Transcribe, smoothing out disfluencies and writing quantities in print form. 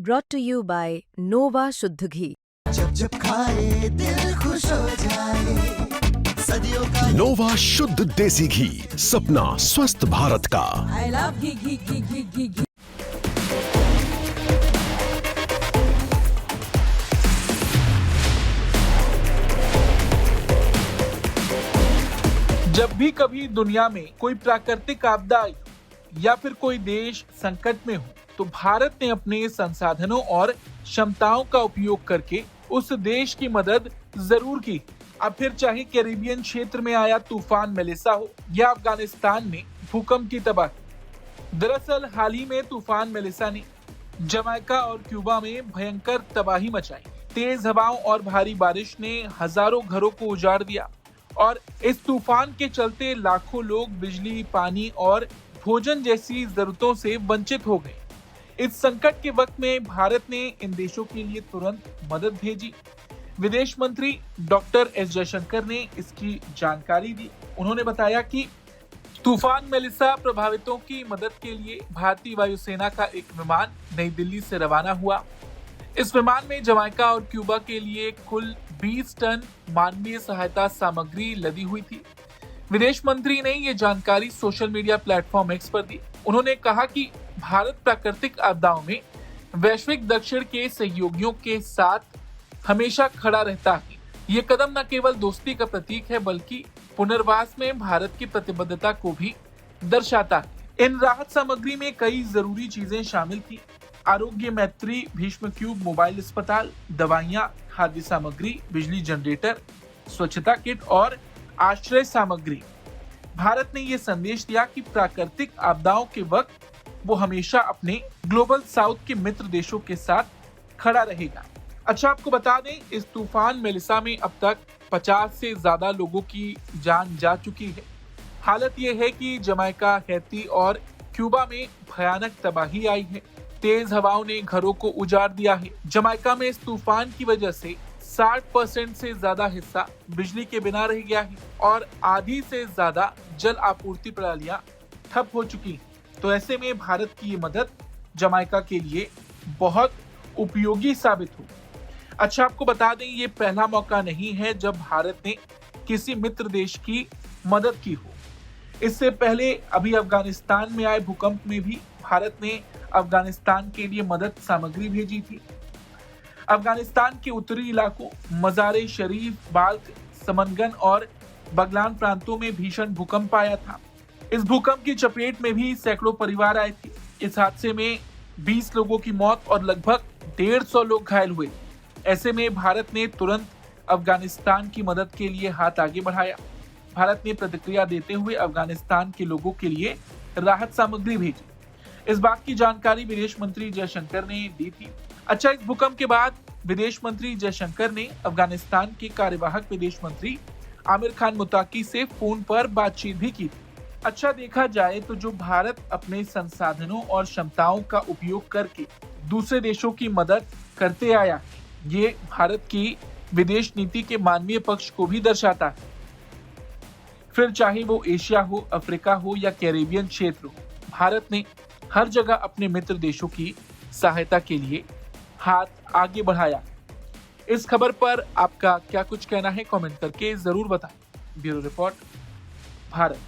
brought to you by Nova शुद्ध घी। जब जब खाए दिल खुश हो जाए, सदियों का नोवा शुद्ध देसी घी, सपना स्वस्थ भारत का। I love घी। जब भी कभी दुनिया में कोई प्राकृतिक आपदा आई या फिर कोई देश संकट में हो, तो भारत ने अपने संसाधनों और क्षमताओं का उपयोग करके उस देश की मदद जरूर की। अब फिर चाहे कैरिबियन क्षेत्र में आया तूफान मेलिसा हो या अफगानिस्तान में भूकंप की तबाही। दरअसल हाल ही में तूफान मेलिसा ने जमैका और क्यूबा में भयंकर तबाही मचाई। तेज हवाओं और भारी बारिश ने हजारों घरों को उजाड़ दिया और इस तूफान के चलते लाखों लोग बिजली, पानी और भोजन जैसी जरूरतों से वंचित हो गए। इस संकट के वक्त में भारत ने इन देशों के लिए तुरंत मदद भेजी। विदेश मंत्री डॉक्टर एस जयशंकर ने इसकी जानकारी दी। उन्होंने बताया कि तूफान मेलिसा प्रभावितों की मदद के लिए भारतीय वायुसेना का एक विमान नई दिल्ली से रवाना हुआ। इस विमान में जमैका और क्यूबा के लिए कुल 20 टन मानवीय सहायता सामग्री लदी हुई थी। विदेश मंत्री ने ये जानकारी सोशल मीडिया प्लेटफॉर्म एक्स पर दी। उन्होंने कहा कि भारत प्राकृतिक आपदाओं में वैश्विक दक्षिण के सहयोगियों के साथ हमेशा खड़ा रहता है। ये कदम न केवल दोस्ती का प्रतीक है, बल्कि पुनर्वास में भारत की प्रतिबद्धता को भी दर्शाता है। इन राहत सामग्री में कई जरूरी चीजें शामिल थी। आरोग्य मैत्री भीष्म क्यूब मोबाइल अस्पताल, दवाइयां, खाद्य सामग्री, बिजली जनरेटर, स्वच्छता किट और आश्रय सामग्री। भारत ने यह संदेश दिया कि प्राकृतिक आपदाओं के वक्त वो हमेशा अपने ग्लोबल साउथ के मित्र देशों के साथ खड़ा रहेगा। अच्छा, आपको बता दें, इस तूफान मेलिसा में अब तक 50 से ज्यादा लोगों की जान जा चुकी है। हालत यह है कि जमैका, हैती और क्यूबा में भयानक तबाही आई है। तेज हवाओं ने घरों को उजाड़ दिया है। जमैका में इस तूफान की वजह से 60% से ज्यादा हिस्सा बिजली के बिना रह गया है और आधी से ज्यादा जल आपूर्ति प्रणालियां ठप हो चुकी हैं। तो ऐसे में भारत की ये मदद जमैका के लिए बहुत उपयोगी साबित हो। अच्छा, आपको बता दें, ये पहला मौका नहीं है जब भारत ने किसी मित्र देश की मदद की हो। इससे पहले अभी अफगानिस्तान में आए भूकंप में भी भारत ने अफगानिस्तान के लिए मदद सामग्री भेजी थी। अफगानिस्तान के उत्तरी इलाकों मज़ार-ए शरीफ, बाल्ख, समनगन और बगलान प्रांतों में भीषण भूकंप आया था। इस भूकंप की चपेट में भी सैकड़ों परिवार आए थे। इस हादसे में 20 लोगों की मौत और लगभग 150 लोग घायल हुए। ऐसे में भारत ने तुरंत अफगानिस्तान की मदद के लिए हाथ आगे बढ़ाया। भारत ने प्रतिक्रिया देते हुए अफगानिस्तान के लोगों के लिए राहत सामग्री भेजी। इस बात की जानकारी विदेश मंत्री जयशंकर ने दी थी। अच्छा, इस भूकंप के बाद विदेश मंत्री जयशंकर ने अफगानिस्तान के कार्यवाहक विदेश मंत्री आमिर खान मुत्ताकी से फोन पर बातचीत भी की थी। अच्छा, देखा जाए तो जो भारत अपने संसाधनों और क्षमताओं का उपयोग करके दूसरे देशों की मदद करते आया, ये भारत की विदेश नीति के मानवीय पक्ष को भी दर्शाता है। फिर चाहे वो एशिया हो, अफ्रीका हो या कैरिबियन क्षेत्र हो, भारत ने हर जगह अपने मित्र देशों की सहायता के लिए हाथ आगे बढ़ाया। इस खबर पर आपका क्या कुछ कहना है, कमेंट करके जरूर बताएं। Bureau report, Bharat.